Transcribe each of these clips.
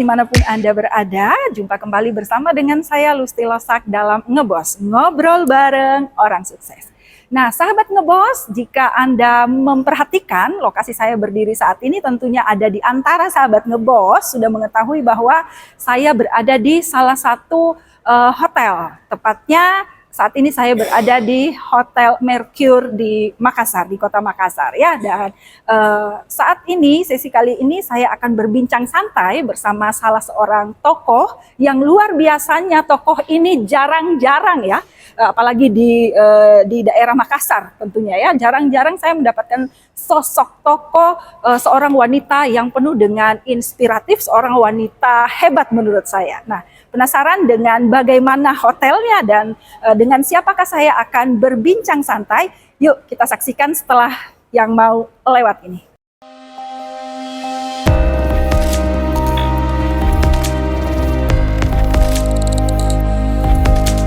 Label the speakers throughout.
Speaker 1: dimanapun Anda berada, jumpa kembali bersama dengan saya Lusti Losak dalam Ngebos, ngobrol bareng orang sukses. Nah, sahabat Ngebos, jika Anda memperhatikan lokasi saya berdiri saat ini tentunya ada di antara sahabat Ngebos sudah mengetahui bahwa saya berada di salah satu hotel, tepatnya saat ini saya berada di Hotel Mercure di Makassar, di kota Makassar ya. Dan saat ini, sesi kali ini saya akan berbincang santai bersama salah seorang tokoh yang luar biasanya. Tokoh ini jarang-jarang ya, apalagi di daerah Makassar tentunya ya. Jarang-jarang saya mendapatkan sosok tokoh seorang wanita yang penuh dengan inspiratif, seorang wanita hebat menurut saya. Nah, penasaran dengan bagaimana hotelnya dan dengan siapakah saya akan berbincang santai? Yuk kita saksikan setelah yang mau lewat ini.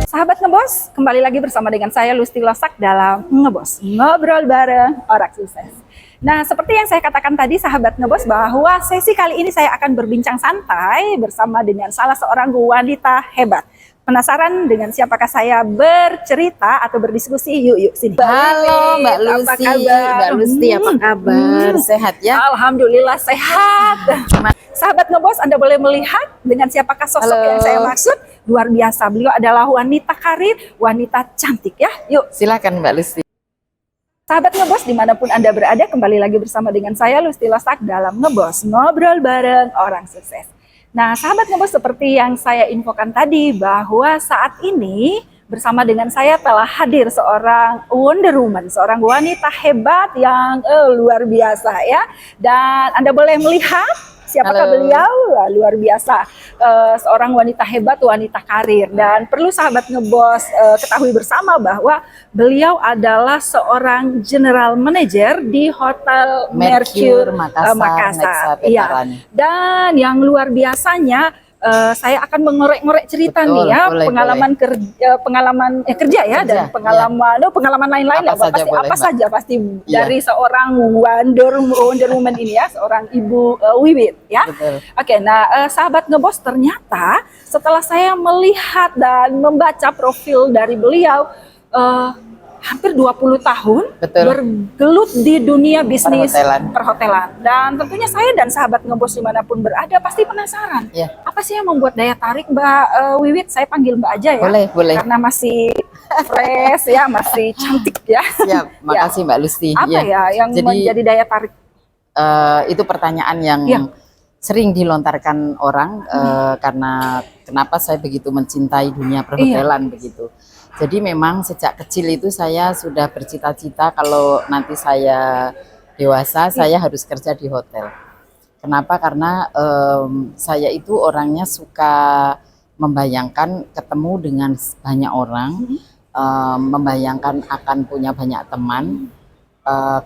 Speaker 1: Sahabat Ngebos, kembali lagi bersama dengan saya Lusti Losak dalam Ngebos, ngobrol bareng orang sukses. Nah, seperti yang saya katakan tadi sahabat Ngebos, bahwa sesi kali ini saya akan berbincang santai bersama dengan salah seorang wanita hebat. Penasaran dengan siapakah saya bercerita atau berdiskusi? Yuk sini.
Speaker 2: Halo Mbak Lucy, Mbak Lucy apa kabar? Sehat ya?
Speaker 1: Alhamdulillah sehat. Sahabat Ngebos, Anda boleh melihat dengan siapakah sosok yang saya maksud. Luar biasa, beliau adalah wanita karir, wanita cantik ya. Yuk
Speaker 2: silakan Mbak Lucy.
Speaker 1: Sahabat Ngebos, dimanapun Anda berada, kembali lagi bersama dengan saya Lusti Losak dalam Ngebos, ngobrol bareng orang sukses. Nah, sahabat Ngebos, seperti yang saya infokan tadi, bahwa saat ini bersama dengan saya telah hadir seorang Wonder Woman, seorang wanita hebat yang luar biasa ya. Dan Anda boleh melihat siapakah beliau? Wah, luar biasa, seorang wanita hebat, wanita karir. Dan perlu sahabat Ngebos ketahui bersama bahwa beliau adalah seorang general manager di Hotel Mercure Makassar. Iya. Dan yang luar biasanya, saya akan mengorek-ngorek cerita nih ya, pengalaman kerja ya, dan pengalaman lain-lain ya, apa saja pasti dari seorang Wonder Woman ini ya, seorang Ibu Wiwit ya. Oke, nah sahabat Ngebos, ternyata setelah saya melihat dan membaca profil dari beliau, hampir 20 tahun bergelut di dunia bisnis perhotelan. Dan tentunya saya dan sahabat Ngebos dimanapun berada pasti penasaran. Apa sih yang membuat daya tarik Mbak Wiwit? Saya panggil Mbak aja ya.
Speaker 2: Boleh.
Speaker 1: Karena masih fresh ya, masih cantik ya.
Speaker 2: Siap, makasih Mbak Lucy.
Speaker 1: Apa ya yang menjadi daya tarik?
Speaker 2: Itu pertanyaan yang sering dilontarkan orang, karena kenapa saya begitu mencintai dunia perhotelan begitu. Jadi memang sejak kecil itu saya sudah bercita-cita kalau nanti saya dewasa saya harus kerja di hotel. Kenapa? Karena saya itu orangnya suka membayangkan ketemu dengan banyak orang, membayangkan akan punya banyak teman,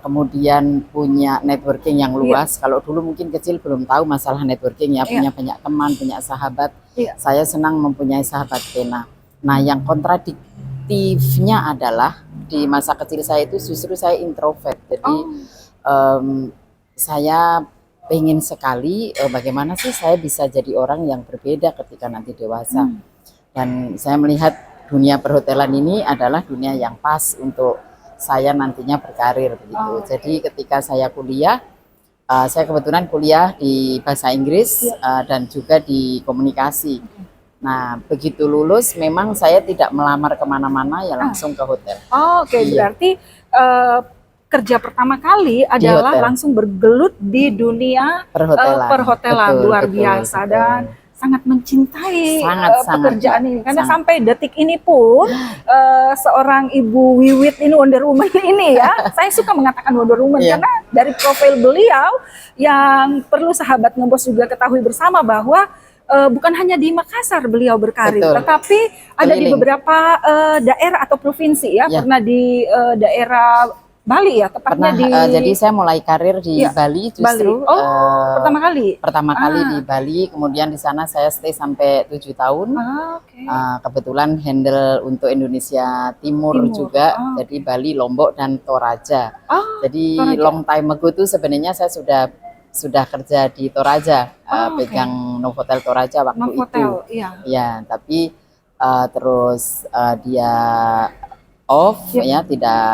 Speaker 2: kemudian punya networking yang luas. Kalau dulu mungkin kecil belum tahu masalah networking ya, punya banyak teman, punya sahabat. Saya senang mempunyai sahabat pena. Nah, yang kontradiktifnya adalah di masa kecil saya itu justru saya introvert. Jadi saya pengen sekali bagaimana sih saya bisa jadi orang yang berbeda ketika nanti dewasa. Dan saya melihat dunia perhotelan ini adalah dunia yang pas untuk saya nantinya berkarir begitu. Jadi ketika saya kuliah, saya kebetulan kuliah di bahasa Inggris dan juga di komunikasi. Nah, begitu lulus memang saya tidak melamar kemana-mana, ya langsung ke hotel.
Speaker 1: Berarti kerja pertama kali adalah langsung bergelut di dunia perhotelan. Luar biasa. Dan sangat mencintai pekerjaan ini. Karena sampai detik ini pun seorang Ibu Wiwit ini, Wonder Woman ini ya, saya suka mengatakan Wonder Woman karena dari profil beliau yang perlu sahabat Ngebos juga ketahui bersama bahwa bukan hanya di Makassar beliau berkarir, tetapi ada di beberapa daerah atau provinsi ya. Pernah di daerah Bali ya, tepatnya
Speaker 2: jadi saya mulai karir di Bali justru. Pertama kali di Bali, kemudian di sana saya stay sampai 7 tahun. Kebetulan handle untuk Indonesia Timur juga, jadi Bali, Lombok dan Toraja. Jadi long time ago itu sebenarnya saya sudah sudah kerja di Toraja,
Speaker 1: Oh, oke.
Speaker 2: pegang Novotel Toraja waktu itu.
Speaker 1: Novotel, iya.
Speaker 2: Ya, tapi terus dia off
Speaker 1: Yep.
Speaker 2: ya, tidak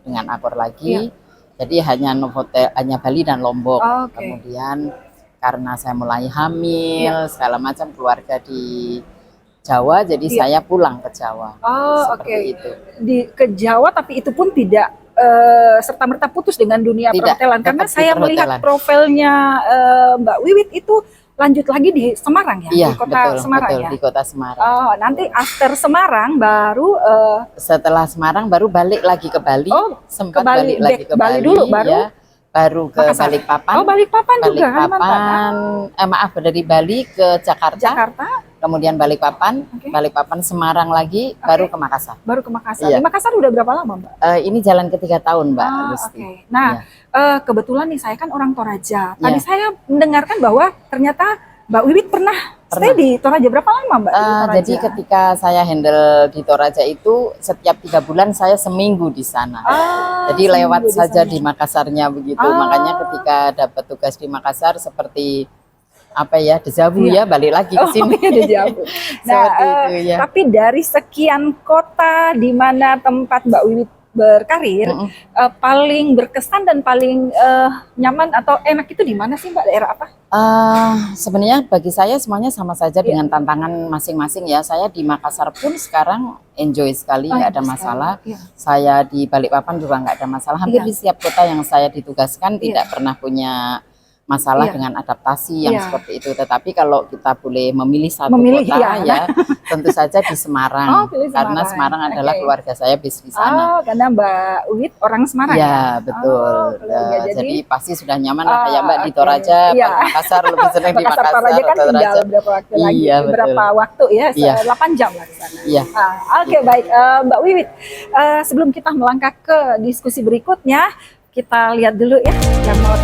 Speaker 2: dengan akor lagi.
Speaker 1: Iya.
Speaker 2: Jadi hanya Novotel, hanya Bali dan Lombok.
Speaker 1: Oke.
Speaker 2: Kemudian karena saya mulai hamil, segala macam keluarga di Jawa, jadi
Speaker 1: Iya.
Speaker 2: saya pulang ke Jawa.
Speaker 1: Oh,
Speaker 2: Seperti
Speaker 1: oke.
Speaker 2: itu.
Speaker 1: Ke Jawa, tapi itu pun tidak serta-merta putus dengan dunia
Speaker 2: Tidak,
Speaker 1: perhotelan. Karena
Speaker 2: tetap di
Speaker 1: saya melihat
Speaker 2: perhotelan.
Speaker 1: profilnya Mbak Wiwit itu lanjut lagi di Semarang ya,
Speaker 2: Iya,
Speaker 1: di kota
Speaker 2: betul,
Speaker 1: Semarang
Speaker 2: betul,
Speaker 1: ya.
Speaker 2: di kota Semarang.
Speaker 1: Oh, nanti after Semarang baru
Speaker 2: Setelah Semarang baru balik lagi ke Bali.
Speaker 1: Oh,
Speaker 2: Sempat
Speaker 1: ke Bali,
Speaker 2: balik lagi
Speaker 1: back
Speaker 2: ke
Speaker 1: Bali
Speaker 2: Bali,
Speaker 1: dulu, baru
Speaker 2: ya. Baru ke
Speaker 1: Makassar.
Speaker 2: Balikpapan.
Speaker 1: Oh, Balikpapan juga, Kalimantan.
Speaker 2: Balikpapan, maaf, dari Bali ke Jakarta,
Speaker 1: Jakarta,
Speaker 2: kemudian Balikpapan,
Speaker 1: Oke.
Speaker 2: Balikpapan Semarang lagi, baru ke Makassar.
Speaker 1: baru ke Makassar.
Speaker 2: Iya.
Speaker 1: Di Makassar udah berapa lama, Mbak?
Speaker 2: Ini jalan ke-3 tahun, Mbak
Speaker 1: Ah,
Speaker 2: Lusti.
Speaker 1: oke. Nah,
Speaker 2: Iya.
Speaker 1: kebetulan nih saya kan orang Toraja. Tadi
Speaker 2: Iya.
Speaker 1: saya mendengarkan bahwa ternyata Mbak Wiwit pernah stay di Toraja. Berapa lama, Mbak, di Toraja?
Speaker 2: Jadi ketika saya handle di Toraja itu setiap 3 bulan saya seminggu di sana.
Speaker 1: Ah,
Speaker 2: Jadi lewat
Speaker 1: seminggu di
Speaker 2: saja
Speaker 1: sana.
Speaker 2: di Makassarnya begitu.
Speaker 1: Ah.
Speaker 2: Makanya ketika dapat tugas di Makassar seperti apa ya, deja vu
Speaker 1: Iya.
Speaker 2: ya, balik lagi ke
Speaker 1: Oh,
Speaker 2: sini.
Speaker 1: iya, deja vu. Nah,
Speaker 2: Seperti itu ya.
Speaker 1: tapi dari sekian kota di mana tempat Mbak Wiwit berkarir, paling berkesan dan paling nyaman atau enak itu di mana sih, Mbak? Daerah apa?
Speaker 2: Sebenarnya bagi saya semuanya sama saja
Speaker 1: Iya.
Speaker 2: dengan tantangan masing-masing ya. Saya di Makassar pun sekarang enjoy sekali, nggak ada
Speaker 1: enak
Speaker 2: masalah.
Speaker 1: sekali. Iya.
Speaker 2: Saya di Balikpapan juga nggak ada masalah. Hampir
Speaker 1: Iya.
Speaker 2: di setiap kota yang saya ditugaskan tidak pernah punya masalah
Speaker 1: Iya.
Speaker 2: dengan adaptasi yang
Speaker 1: Iya.
Speaker 2: seperti itu. Tetapi kalau kita boleh memilih satu
Speaker 1: Memilih,
Speaker 2: kota
Speaker 1: iya.
Speaker 2: ya, tentu saja di Semarang.
Speaker 1: Oh, pilih
Speaker 2: Karena
Speaker 1: Semarang.
Speaker 2: Semarang adalah
Speaker 1: Oke.
Speaker 2: keluarga saya base di sana.
Speaker 1: Oh, karena Mbak Wiwit orang Semarang ya?
Speaker 2: Ya, betul.
Speaker 1: Oh, keluarga.
Speaker 2: Jadi pasti sudah nyaman lah kayak
Speaker 1: Ah,
Speaker 2: Mbak di
Speaker 1: oke.
Speaker 2: Toraja,
Speaker 1: Iya.
Speaker 2: Pak Makassar lebih sering di
Speaker 1: Makassar
Speaker 2: Makassar
Speaker 1: Toraja kan
Speaker 2: atau
Speaker 1: tinggal
Speaker 2: Toraja.
Speaker 1: berapa waktu lagi?
Speaker 2: Iya, betul.
Speaker 1: Berapa waktu ya?
Speaker 2: Iya.
Speaker 1: 8 jam lah di sana.
Speaker 2: Iya.
Speaker 1: Oke, baik. Mbak Wiwit, sebelum kita melangkah ke diskusi berikutnya, kita lihat dulu ya yang mau.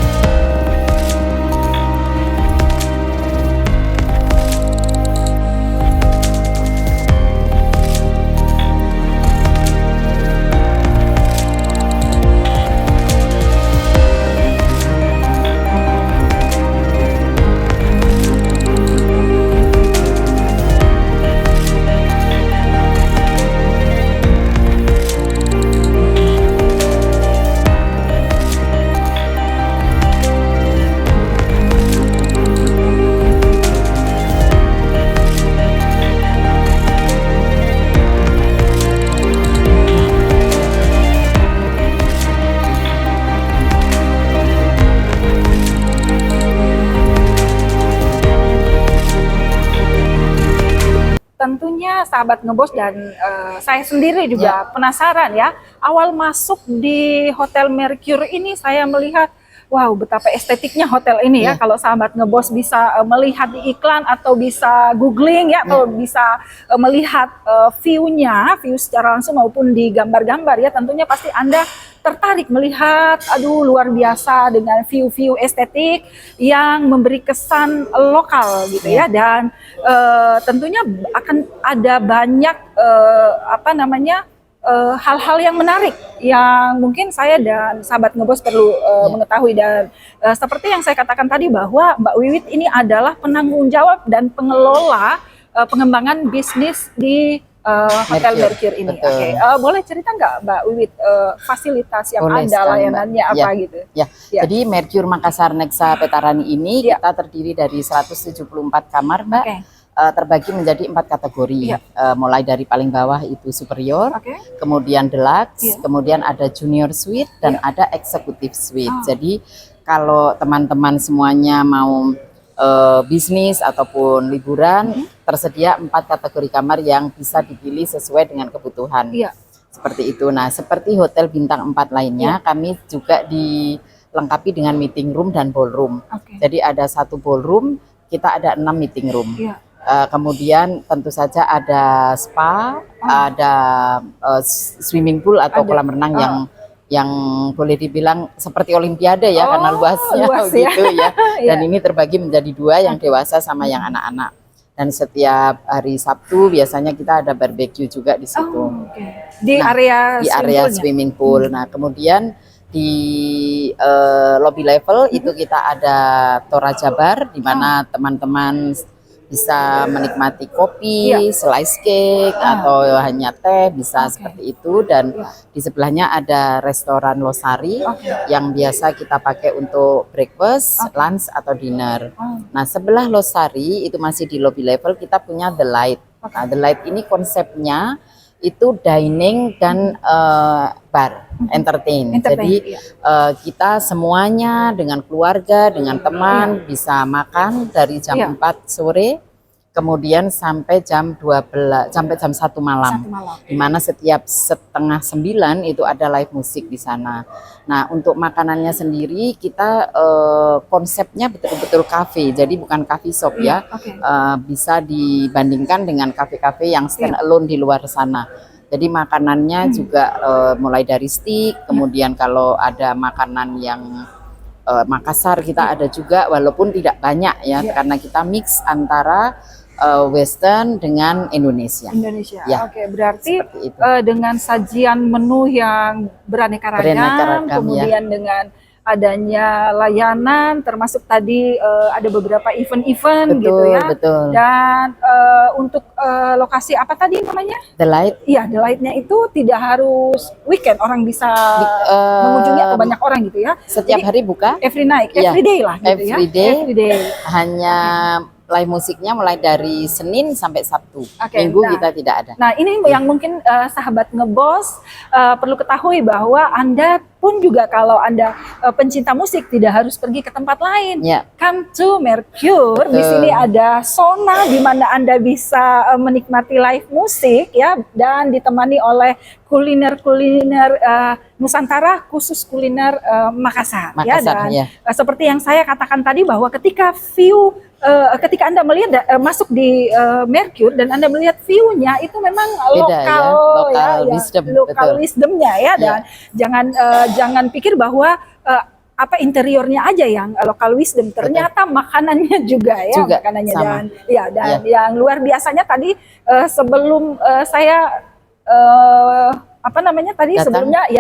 Speaker 1: Tentunya sahabat Ngebos dan saya sendiri juga penasaran ya. Awal masuk di Hotel Mercure ini saya melihat, wow, betapa estetiknya hotel ini ya. Kalau sahabat Ngebos bisa melihat di iklan atau bisa googling ya, atau bisa melihat view-nya, view secara langsung maupun di gambar-gambar ya, tentunya pasti Anda tertarik melihat, aduh luar biasa dengan view-view estetik yang memberi kesan lokal gitu ya, dan tentunya akan ada banyak hal-hal yang menarik yang mungkin saya dan sahabat Ngebos perlu mengetahui, dan seperti yang saya katakan tadi bahwa Mbak Wiwit ini adalah penanggung jawab dan pengelola pengembangan bisnis di Hotel Mercure ini.
Speaker 2: Betul.
Speaker 1: Oke, boleh cerita nggak Mbak Wiwit fasilitas yang
Speaker 2: Boleh
Speaker 1: ada,
Speaker 2: sekali,
Speaker 1: layanannya
Speaker 2: Mbak.
Speaker 1: apa
Speaker 2: Ya.
Speaker 1: gitu?
Speaker 2: Ya,
Speaker 1: Ya.
Speaker 2: jadi Mercure Makassar Nexa Petarani ini
Speaker 1: Ya.
Speaker 2: kita terdiri dari 174 kamar, Mbak.
Speaker 1: Oke.
Speaker 2: Terbagi menjadi 4 kategori.
Speaker 1: Iya.
Speaker 2: Mulai dari paling bawah itu superior,
Speaker 1: Oke.
Speaker 2: kemudian deluxe,
Speaker 1: Iya.
Speaker 2: kemudian ada junior suite dan ada executive suite.
Speaker 1: Oh.
Speaker 2: Jadi kalau teman-teman semuanya mau bisnis ataupun liburan, tersedia 4 kategori kamar yang bisa dipilih sesuai dengan kebutuhan.
Speaker 1: Iya.
Speaker 2: Seperti itu. Nah, seperti hotel bintang 4 lainnya, kami juga dilengkapi dengan meeting room dan ballroom.
Speaker 1: Oke.
Speaker 2: Jadi ada 1 ballroom, kita ada 6 meeting room.
Speaker 1: Iya.
Speaker 2: Kemudian tentu saja ada spa, ada swimming pool atau
Speaker 1: Ada.
Speaker 2: kolam renang yang boleh dibilang seperti olimpiade ya, karena luasnya
Speaker 1: luas ya.
Speaker 2: gitu ya. Dan
Speaker 1: Iya.
Speaker 2: ini terbagi menjadi 2, yang dewasa sama yang anak-anak. Dan setiap hari Sabtu biasanya kita ada barbecue juga di situ.
Speaker 1: Oh, oke. Di
Speaker 2: Nah,
Speaker 1: area
Speaker 2: di area
Speaker 1: swimming
Speaker 2: swimming pool. Nah, kemudian di lobby level itu kita ada Toraja Bar di mana teman-teman bisa menikmati kopi, slice cake atau hanya teh bisa seperti itu, dan di sebelahnya ada restoran Losari yang biasa kita pakai untuk breakfast, lunch atau dinner. Nah, sebelah Losari itu masih di lobby level kita punya The Light. Nah, The Light ini konsepnya itu dining dan bar, entertain. Jadi kita semuanya dengan keluarga, dengan teman bisa makan dari jam 4 sore kemudian sampai jam 12 sampai jam 1 malam. Di mana setiap setengah 9 itu ada live musik di sana. Nah, untuk makanannya sendiri kita konsepnya betul-betul cafe. Jadi bukan coffee shop ya. Bisa dibandingkan dengan kafe-kafe yang stand alone di luar sana. Jadi makanannya juga mulai dari steak, kemudian kalau ada makanan yang Makassar kita ada juga, walaupun tidak banyak ya, karena kita mix antara Western dengan Indonesia. Ya,
Speaker 1: Oke, berarti dengan sajian menu yang beraneka ragam, kemudian dengan adanya layanan, termasuk tadi ada beberapa event-event gitu ya.
Speaker 2: Betul.
Speaker 1: Dan untuk lokasi apa tadi namanya?
Speaker 2: The Light.
Speaker 1: Iya, The Light-nya itu tidak harus weekend, orang bisa mengunjungi atau banyak orang gitu ya.
Speaker 2: Setiap hari buka.
Speaker 1: Every night, every day lah gitu
Speaker 2: every day. Hanya live musiknya mulai dari Senin sampai Sabtu. Minggu kita tidak ada.
Speaker 1: Nah, ini yang mungkin sahabat Ngebos perlu ketahui bahwa Anda pun juga kalau Anda pencinta musik tidak harus pergi ke tempat lain. Come to Mercure. Di sini ada zona di mana Anda bisa menikmati live musik ya, dan ditemani oleh kuliner-kuliner Nusantara, khusus kuliner Makassar ya. Dan seperti yang saya katakan tadi bahwa ketika ketika Anda melihat masuk di Mercure dan Anda melihat view-nya itu memang lokal wisdomnya ya, dan jangan pikir bahwa apa interiornya aja yang lokal wisdom, ternyata makanannya juga ya, makanannya sama. Dan yang luar biasanya tadi sebelum saya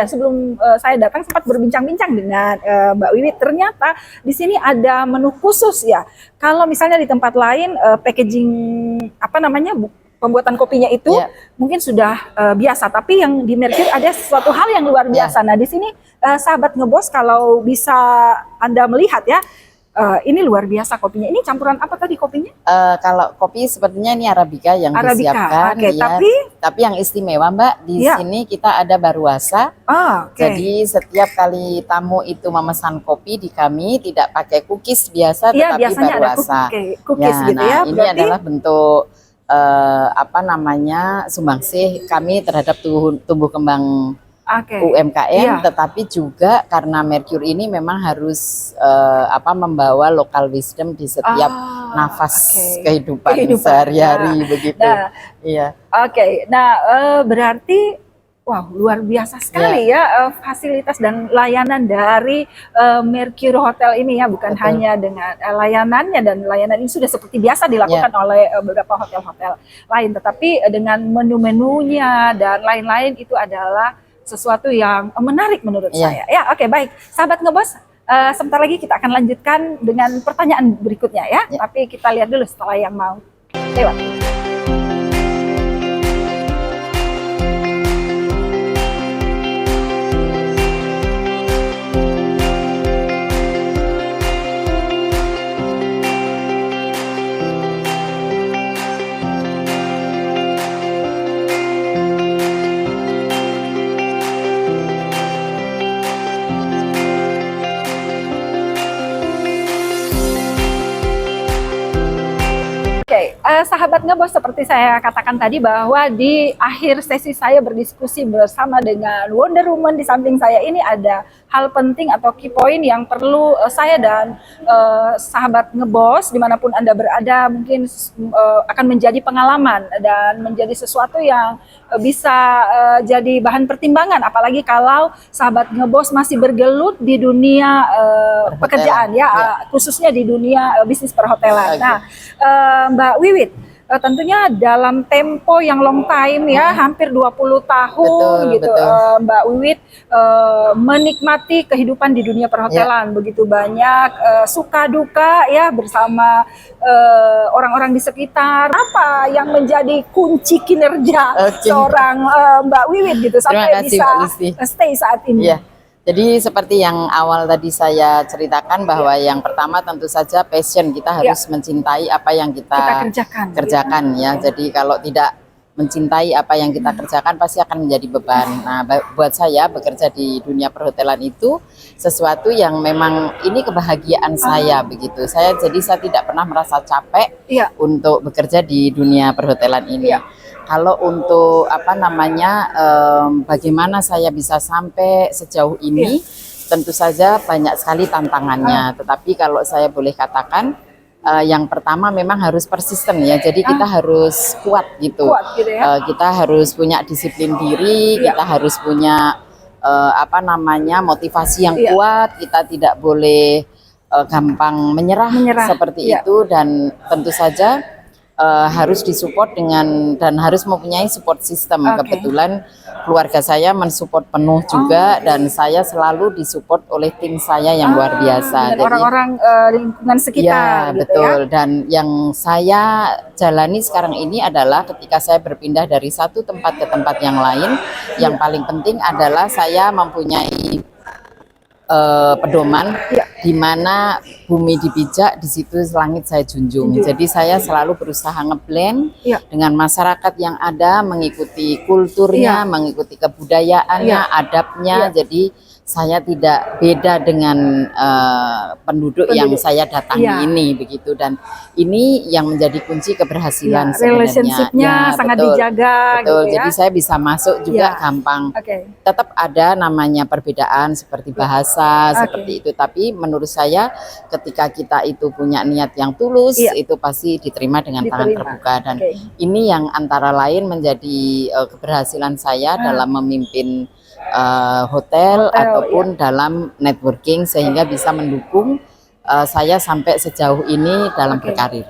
Speaker 1: sebelum saya datang sempat berbincang-bincang dengan Mbak Wiwi. Ternyata di sini ada menu khusus ya. Kalau misalnya di tempat lain packaging pembuatan kopinya itu mungkin sudah biasa, tapi yang di Mercure ada sesuatu hal yang luar biasa. Nah, di sini sahabat Ngebos kalau bisa Anda melihat ya, ini luar biasa kopinya. Ini campuran apa tadi kopinya?
Speaker 2: Kalau kopi sepertinya ini Arabica yang disiapkan. Tapi yang istimewa Mbak, di sini kita ada baruasa. Jadi setiap kali tamu itu memesan kopi di kami tidak pakai cookies biasa, tetapi baruasa. Nah, ini adalah bentuk sumbangsih kami terhadap tumbuh kembang UMKM, tetapi juga karena Mercure ini memang harus membawa lokal wisdom di setiap nafas kehidupan sehari-hari begitu.
Speaker 1: Berarti luar biasa sekali ya fasilitas dan layanan dari Mercure Hotel ini ya, bukan hanya dengan layanannya, dan layanan ini sudah seperti biasa dilakukan oleh beberapa hotel-hotel lain, tetapi dengan menu-menunya dan lain-lain itu adalah sesuatu yang menarik menurut saya. Baik, sahabat Ngebos, sebentar lagi kita akan lanjutkan dengan pertanyaan berikutnya ya. Tapi kita lihat dulu setelah yang mau lewat. Sahabat Ngebos, seperti saya katakan tadi bahwa di akhir sesi saya berdiskusi bersama dengan Wonder Woman di samping saya ini ada hal penting atau key point yang perlu saya dan sahabat Ngebos dimanapun Anda berada mungkin akan menjadi pengalaman dan menjadi sesuatu yang bisa jadi bahan pertimbangan, apalagi kalau sahabat Ngebos masih bergelut di dunia pekerjaan ya, khususnya di dunia bisnis perhotelan. Nah, Mbak Wiwit, tentunya dalam tempo yang long time ya, hampir 20 tahun
Speaker 2: Betul,
Speaker 1: gitu,
Speaker 2: betul.
Speaker 1: Mbak Wiwit menikmati kehidupan di dunia perhotelan, begitu banyak suka duka ya bersama orang-orang di sekitar. Apa yang menjadi kunci kinerja
Speaker 2: Oke.
Speaker 1: seorang Mbak Wiwit gitu
Speaker 2: Terima
Speaker 1: sampai
Speaker 2: kasih,
Speaker 1: bisa
Speaker 2: Mbak Listi.
Speaker 1: stay saat ini?
Speaker 2: Iya. Jadi seperti yang awal tadi saya ceritakan bahwa yang pertama tentu saja passion, kita harus mencintai apa yang kita kerjakan ya. Jadi kalau tidak mencintai apa yang kita kerjakan pasti akan menjadi beban. Nah, buat saya bekerja di dunia perhotelan itu sesuatu yang memang ini kebahagiaan saya begitu. Saya tidak pernah merasa capek untuk bekerja di dunia perhotelan ini. Kalau untuk apa namanya, bagaimana saya bisa sampai sejauh ini, tentu saja banyak sekali tantangannya. Tetapi kalau saya boleh katakan, yang pertama memang harus persisten ya. Jadi kita harus kuat gitu. Kita harus punya disiplin diri, kita harus punya apa namanya, motivasi yang kuat. Kita tidak boleh gampang menyerah seperti itu, dan tentu saja harus disupport dan harus mempunyai support system. Kebetulan keluarga saya mensupport penuh juga, dan saya selalu disupport oleh tim saya yang luar biasa.
Speaker 1: Dan orang-orang lingkungan sekitar.
Speaker 2: Ya, betul. Dan yang saya jalani sekarang ini adalah ketika saya berpindah dari satu tempat ke tempat yang lain, yang paling penting adalah saya mempunyai pedoman di mana bumi dipijak, di situ langit saya junjung. Jadi saya selalu berusaha ngeblend dengan masyarakat yang ada, mengikuti kulturnya, mengikuti kebudayaannya, adabnya. Jadi saya tidak beda dengan penduduk yang saya datangi ini begitu, dan ini yang menjadi kunci keberhasilan sebenarnya.
Speaker 1: Relationship-nya sangat dijaga.
Speaker 2: Betul.
Speaker 1: Gitu ya.
Speaker 2: Jadi saya bisa masuk juga gampang. Tetap ada namanya perbedaan seperti bahasa seperti itu, tapi menurut saya ketika kita itu punya niat yang tulus, itu pasti diterima dengan tangan terbuka, dan ini yang antara lain menjadi keberhasilan saya dalam memimpin hotel ataupun dalam networking, sehingga bisa mendukung saya sampai sejauh ini dalam berkarir.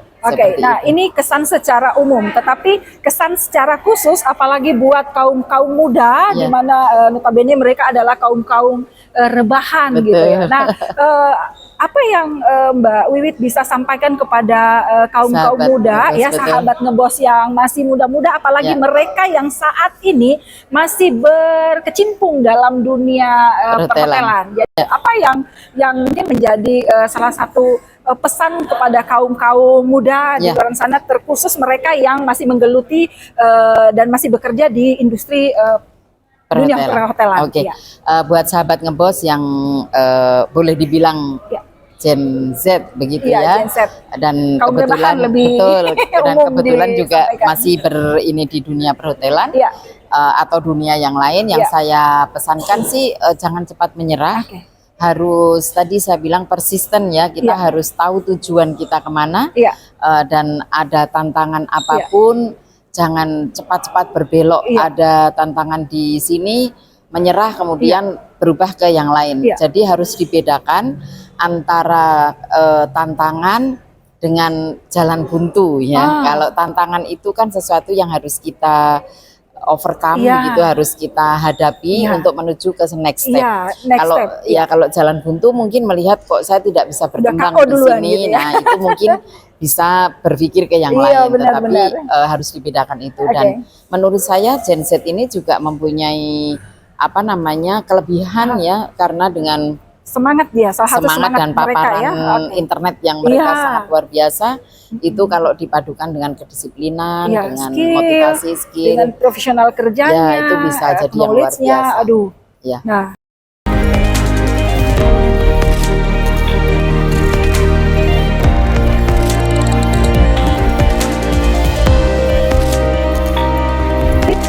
Speaker 1: Nah ini kesan secara umum, tetapi kesan secara khusus apalagi buat kaum muda, di mana notabene mereka adalah kaum rebahan gitu ya. Nah, apa yang Mbak Wiwit bisa sampaikan kepada kaum muda ya, sahabat ngebos yang masih muda-muda, apalagi mereka yang saat ini masih berkecimpung dalam dunia perhotelan. Jadi apa yang mungkin menjadi salah satu pesan kepada kaum muda di luar sana, terkhusus mereka yang masih menggeluti dan masih bekerja di industri dunia perhotelan.
Speaker 2: Buat sahabat ngebos yang boleh dibilang Gen Z begitu ya,
Speaker 1: Gen Z.
Speaker 2: Dan
Speaker 1: kaum
Speaker 2: kebetulan dan kebetulan juga masih ini di dunia perhotelan atau dunia yang lain, yang saya pesankan sih jangan cepat menyerah. Harus, tadi saya bilang persisten ya, kita harus tahu tujuan kita kemana, dan ada tantangan apapun jangan cepat-cepat berbelok. Ada tantangan di sini, menyerah kemudian berubah ke yang lain. Jadi harus dibedakan antara tantangan dengan jalan buntu ya. Kalau tantangan itu kan sesuatu yang harus kita overcome gitu, harus kita hadapi untuk menuju ke next step. Kalau jalan buntu mungkin melihat kok saya tidak bisa berkembang di sini, gitu ya. Nah itu mungkin bisa berpikir ke yang lain, tetapi harus dibedakan itu. Dan menurut saya Gen Z ini juga mempunyai apa namanya kelebihan ya, karena dengan
Speaker 1: semangat
Speaker 2: dan paparan internet yang mereka sangat luar biasa. Itu kalau dipadukan dengan kedisiplinan, dengan motivasi, skill,
Speaker 1: dengan profesional kerjanya,
Speaker 2: itu bisa jadi yang luar biasa.
Speaker 1: Nah,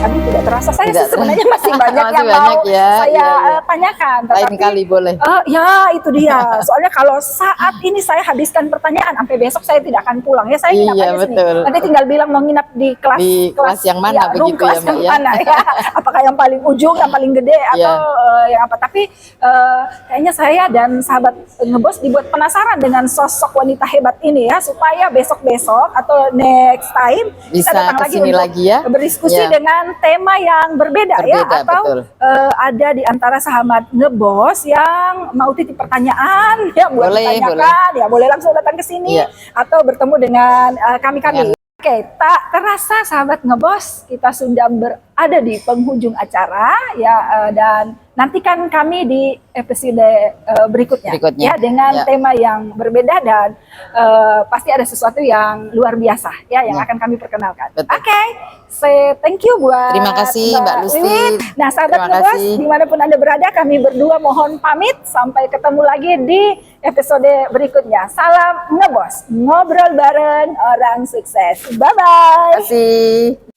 Speaker 1: kami tidak terasa merasa saya
Speaker 2: Tidak.
Speaker 1: sih sebenarnya masih banyak
Speaker 2: Masih
Speaker 1: yang
Speaker 2: banyak
Speaker 1: mau
Speaker 2: ya,
Speaker 1: saya
Speaker 2: iya, iya.
Speaker 1: tanyakan.
Speaker 2: Lain kali boleh.
Speaker 1: Ya itu dia. Soalnya kalau saat ini saya habiskan pertanyaan, sampai besok saya tidak akan pulang. Ya saya nginap
Speaker 2: Iya,
Speaker 1: aja sini.
Speaker 2: betul.
Speaker 1: Nanti tinggal bilang mau nginap di kelas
Speaker 2: Di kelas yang mana
Speaker 1: room
Speaker 2: begitu
Speaker 1: kelas
Speaker 2: ya, Mbak,
Speaker 1: yang
Speaker 2: ya?
Speaker 1: mana ya? Apakah yang paling ujung, yang paling gede, atau yang apa? Tapi kayaknya saya dan sahabat Ngebos dibuat penasaran dengan sosok wanita hebat ini ya, supaya besok-besok atau next time
Speaker 2: Bisa
Speaker 1: kita datang lagi
Speaker 2: kesini
Speaker 1: untuk
Speaker 2: lagi ya.
Speaker 1: berdiskusi
Speaker 2: Ya.
Speaker 1: dengan tema yang berbeda ya,
Speaker 2: Berbeda,
Speaker 1: atau
Speaker 2: betul.
Speaker 1: ada di antara sahabat Ngebos yang mau titip pertanyaan ya buat
Speaker 2: Boleh,
Speaker 1: ditanyakan, ya boleh langsung datang ke sini
Speaker 2: Iya.
Speaker 1: atau bertemu dengan kami-kami. Oke, tak terasa sahabat Ngebos, kita sudah berada di penghujung acara ya, dan nantikan kami di episode berikutnya ya, dengan
Speaker 2: ya.
Speaker 1: tema yang berbeda dan pasti ada sesuatu yang luar biasa ya yang
Speaker 2: Ya.
Speaker 1: akan kami perkenalkan.
Speaker 2: Betul.
Speaker 1: Oke, say thank you buat
Speaker 2: Terima kasih Mbak Lusti.
Speaker 1: Wiwit. Nah, sahabat
Speaker 2: Terima
Speaker 1: Ngebos,
Speaker 2: kasih.
Speaker 1: dimanapun Anda berada, kami berdua mohon pamit. Sampai ketemu lagi di episode berikutnya. Salam Ngebos, ngobrol bareng orang sukses. Bye-bye.
Speaker 2: Terima kasih.